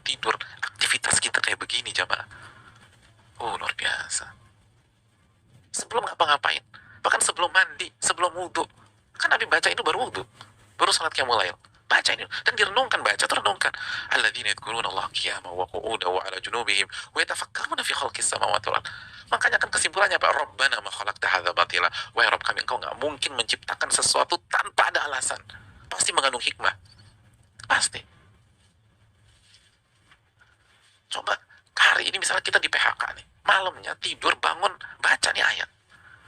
tidur, aktivitas kita kayak begini jamaah. Oh, luar biasa. Sebelum ngapa-ngapain, bahkan sebelum mandi, sebelum wudhu, kan Nabi baca itu baru wudhu, baru salat qiyamul lail, baca ini dan direnungkan, baca terus renungkan. Alladzina yadhkuruna Allah qiyaman wa qu'udan wa 'ala junubihim wa yatafakkaruna fi khalqis samawati wal ard. Makanya kan kesimpulannya Pak, Rabbana ma khalaqta hadza batila. Wahai Rabb kami, engkau nggak mungkin menciptakan sesuatu tanpa ada alasan. Pasti mengandung hikmah. Pasti. Coba hari ini misalnya kita di PHK nih, malamnya tidur bangun baca nih ayat.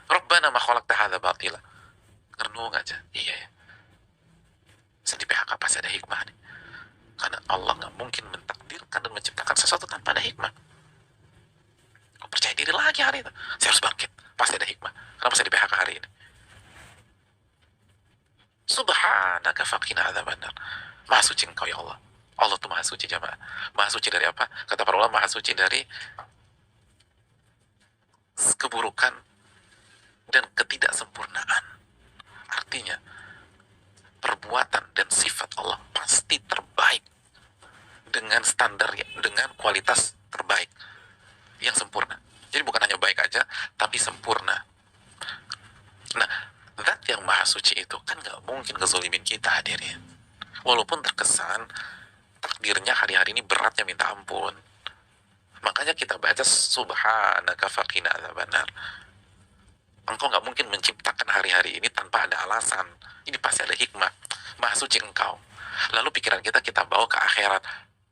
Rabbana ma khalaqta hadza batila. Renung aja. Iya ya. Di PHK pasti ada hikmah nih. Karena Allah nggak mungkin mentakdirkan dan menciptakan sesuatu tanpa ada hikmah. Kau percaya diri lagi hari itu. Saya harus bangkit. Pasti ada hikmah. Kenapa saya di PHK hari ini? Subhanaka faqina adzabannar. Maha suci engkau ya Allah. Allah tuh maha suci jamaah. Maha suci dari apa? Kata para ulama, maha suci dari keburukan dan ketidaksempurnaan. Artinya, perbuatan dan sifat Allah pasti terbaik dengan standar, dengan kualitas terbaik yang sempurna. Jadi bukan hanya baik aja, tapi sempurna. Nah, zat yang maha suci itu kan gak mungkin kezolimin kita hadirin. Walaupun terkesan takdirnya hari-hari ini beratnya minta ampun. Makanya kita baca subhanaka faqina adzabannar. Engkau gak mungkin menciptakan hari-hari ini tanpa ada alasan. Ini pasti ada hikmah. Maha suci engkau. Lalu pikiran kita bawa ke akhirat.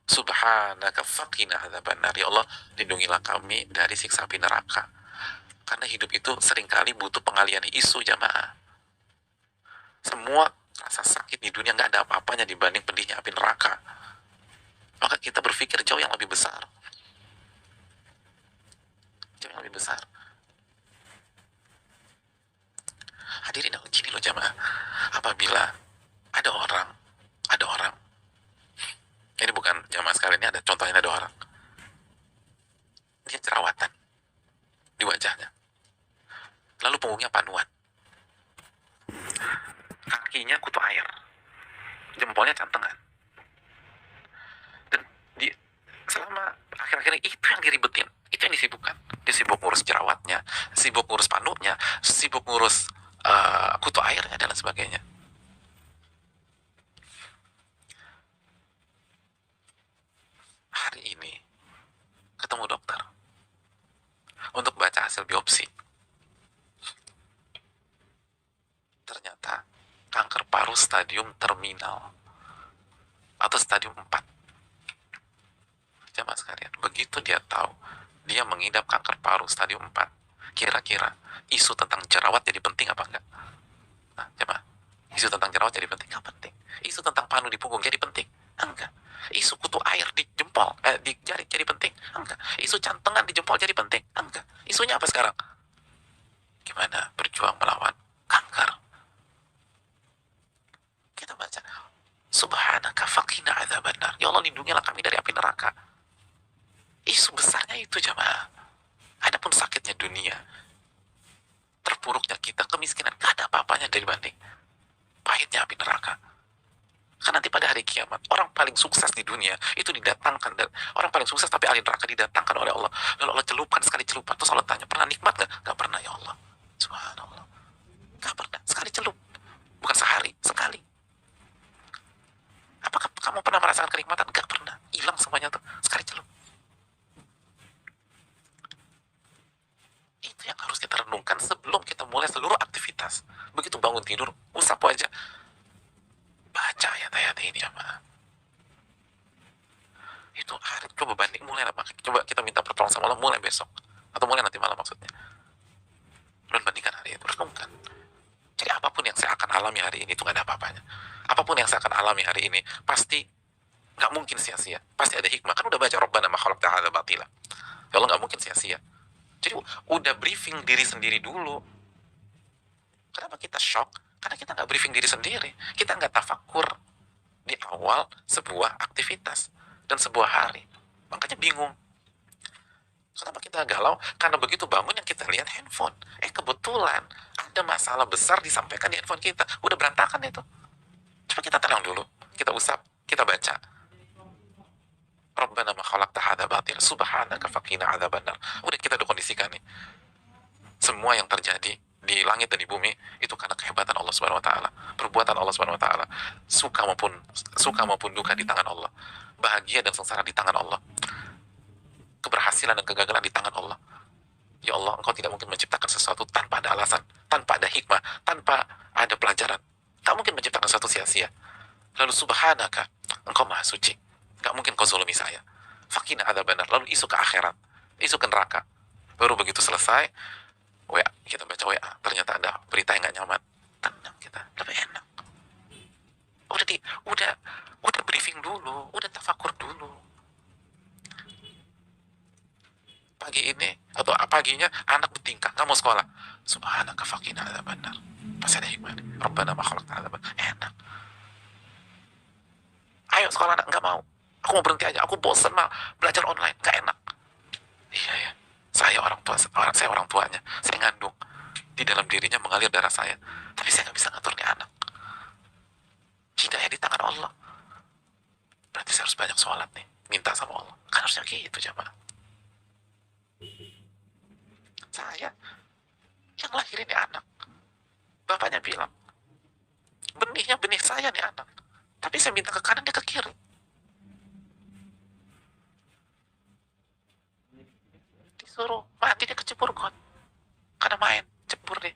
Subhanaka faqina adzabannar. Ya Allah, lindungilah kami dari siksa api neraka. Karena hidup itu seringkali butuh pengalian isu jamaah. Semua rasa sakit di dunia gak ada apa-apanya dibanding pedihnya api neraka. Maka kita berpikir jauh yang lebih besar. Jauh yang lebih besar. Hadirin gini loh jamaah, apabila ada orang, ini bukan jamaah sekalian, ini ada contohnya, ada orang, dia jerawatan di wajahnya, lalu punggungnya panuan, kakinya kutu air, jempolnya cantengan, dan selama akhir-akhir ini itu yang diribetin, itu yang disibukkan. Dia sibuk ngurus jerawatnya, sibuk ngurus panunya, sibuk ngurus kutu airnya dan sebagainya. Hari ini ketemu dokter untuk baca hasil biopsi. Ternyata kanker paru stadium terminal atau stadium 4. Jamaah sekalian, begitu dia tahu dia mengidap kanker paru stadium 4, kira-kira isu tentang jerawat jadi penting apa enggak? Nah, jamaah, isu tentang jerawat jadi penting? Enggak penting. Isu tentang panu di punggung jadi penting? Enggak. Isu kutu air di jempol, di jari jadi penting? Enggak. Isu cantengan di jempol jadi penting? Enggak. Isunya apa sekarang? Gimana berjuang melawan kanker? Kita baca, subhanaka faqina adzabannar. Ya Allah, lindungilah kami dari api neraka. Isu besarnya itu jamaah. Adapun sakitnya dunia, terpuruknya kita, kemiskinan, gak ada apa-apanya dibanding pahitnya api neraka. Kan nanti pada hari kiamat, orang paling sukses di dunia itu didatangkan, dan orang paling sukses tapi ahli neraka didatangkan oleh Allah. Lalu Allah celupkan sekali celupan, terus Allah tanya, pernah nikmat gak? Gak pernah ya Allah. Subhanallah, gak pernah. Sekali celup, bukan sehari, sekali. Apakah kamu pernah merasakan kenikmatan? Gak pernah. Hilang semuanya tuh, sekali celup. Itu yang harus kita renungkan sebelum kita mulai seluruh aktivitas. Begitu bangun tidur, usap wajah, baca ayat-ayat ini apa? Itu hari, coba banding, mulai lah, coba kita minta pertolongan sama Allah mulai besok atau mulai nanti malam maksudnya. Dan bandingkan hari itu, renungkan. Jadi apapun yang saya akan alami hari ini itu gak ada apa-apanya. Apapun yang saya akan alami hari ini pasti gak mungkin sia-sia. Pasti ada hikmah. Kan udah baca Rabbana ma khalaqta hadza batila. Ya Allah, gak mungkin sia-sia. Jadi udah briefing diri sendiri dulu. Kenapa kita shock? Karena kita nggak briefing diri sendiri. Kita nggak tafakur di awal sebuah aktivitas dan sebuah hari. Makanya bingung. Kenapa kita galau? Karena begitu bangun yang kita lihat handphone. Kebetulan ada masalah besar disampaikan di handphone kita. Udah berantakan itu. Coba kita tenang dulu. Kita usap, kita baca. Rabbana Rabbana ma khalaqta hadza batil, subhanaka faqina adzabannar. Udah kita udah kondisikan nih. Semua yang terjadi di langit dan di bumi itu karena kehebatan Allah Subhanahu wa taala, perbuatan Allah Subhanahu wa taala. Suka maupun duka di tangan Allah. Bahagia dan sengsara di tangan Allah. Keberhasilan dan kegagalan di tangan Allah. Ya Allah, Engkau tidak mungkin menciptakan sesuatu tanpa ada alasan, tanpa ada hikmah, tanpa ada pelajaran. Tak mungkin menciptakan sesuatu sia-sia. Lalu subhanaka, Engkau maha suci. Gak mungkin kau zalimi saya. Fakina ada benar. Lalu isu ke akhirat, isu ke neraka. Baru begitu selesai, WA, kita baca WA, ternyata ada berita yang gak nyaman. Tenang kita, lebih enak. Udah briefing dulu, udah tafakur dulu. Pagi ini atau paginya anak bertingkah nggak mau sekolah, subhanaka faqina adzabannar, pasti ada hikmah. Rabbana ma khalaqta hadza batil, enak. Ayo sekolah, anak nggak mau, aku mau berhenti aja, aku bosan mah belajar online, nggak enak. Iya ya, saya orang tuanya, saya ngandung, di dalam dirinya mengalir darah saya, tapi saya nggak bisa ngatur nih anak. Hidayah di tangan Allah, berarti saya harus banyak sholat nih, minta sama Allah, kan harusnya gitu jamaah. Saya yang lahirin nih anak, bapaknya bilang benihnya benih saya nih anak, tapi saya minta ke kanan dia ke kiri. Disuruh mati dia kecebur got karena main cebur deh.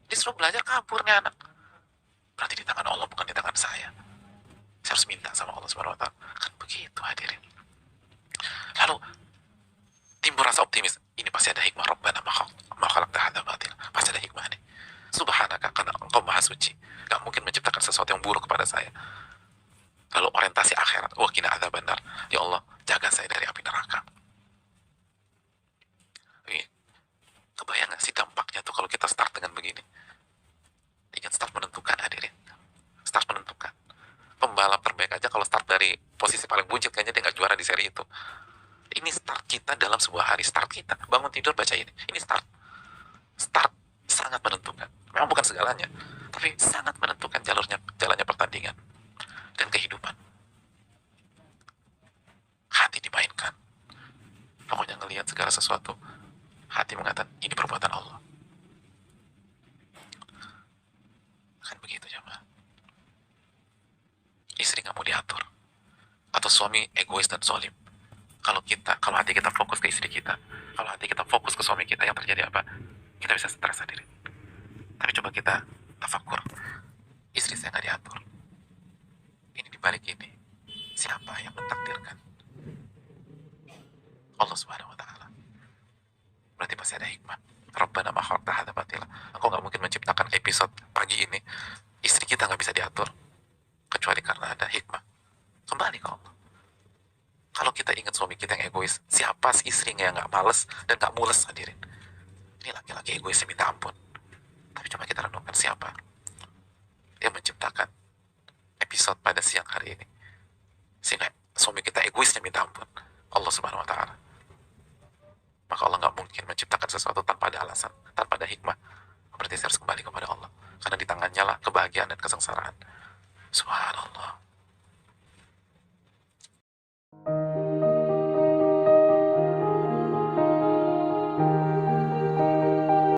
Disuruh belajar kabur nih anak, berarti di tangan Allah bukan di tangan saya. Saya harus minta sama Allah Subhanahu wa taala, kan begitu hadirin. Lalu timbul rasa optimis, ini pasti ada hikmah. Rabbana ma khalaqta hadza batil, pasti ada hikmah nih. Subhanaka, karena Engkau maha suci, gak mungkin menciptakan sesuatu yang buruk kepada saya. Lalu orientasi akhirat, wa qina adzabannar, ya Allah jaga saya dari api neraka. Kebayang gak sih dampaknya tuh kalau kita start dengan begini? Ingat, start menentukan hadirin, start menentukan. Pembalap terbaik aja kalau start dari posisi paling buncit kayaknya dia gak juara di seri itu. Ini start kita dalam sebuah hari, start kita bangun tidur baca ini start sangat menentukan. Memang bukan segalanya, tapi sangat menentukan jalannya pertandingan dan kehidupan. Hati dimainkan, pokoknya ngelihat segala sesuatu, hati mengatakan ini perbuatan Allah. Kan begitu jemaah. Istri nggak mau diatur, atau suami egois dan zalim. Kalau hati kita fokus ke istri kita, kalau hati kita fokus ke suami kita, yang terjadi apa? Kita bisa stres sendiri. Tapi coba kita tafakur, istri saya nggak diatur. Ini dibalik ini, siapa yang mentakdirkan? Allah Subhanahu wa taala. Berarti pasti ada hikmah. Rabbana ma khalaqta hadza batila. Engkau nggak mungkin menciptakan episode pagi ini, istri kita nggak bisa diatur, kecuali karena ada hikmah. Kembali ke Allah. Kalau kita ingat suami kita yang egois, siapa sih istrinya yang gak males dan gak mules hadirin? Ini laki-laki egois yang minta ampun. Tapi coba kita renungkan, siapa yang menciptakan episode pada siang hari ini sehingga suami kita egoisnya minta ampun? Allah Subhanahu wa taala. Maka Allah gak mungkin menciptakan sesuatu tanpa ada alasan, tanpa ada hikmah. Berarti saya harus kembali kepada Allah, karena di tangannya lah kebahagiaan dan kesengsaraan. Subhanallah.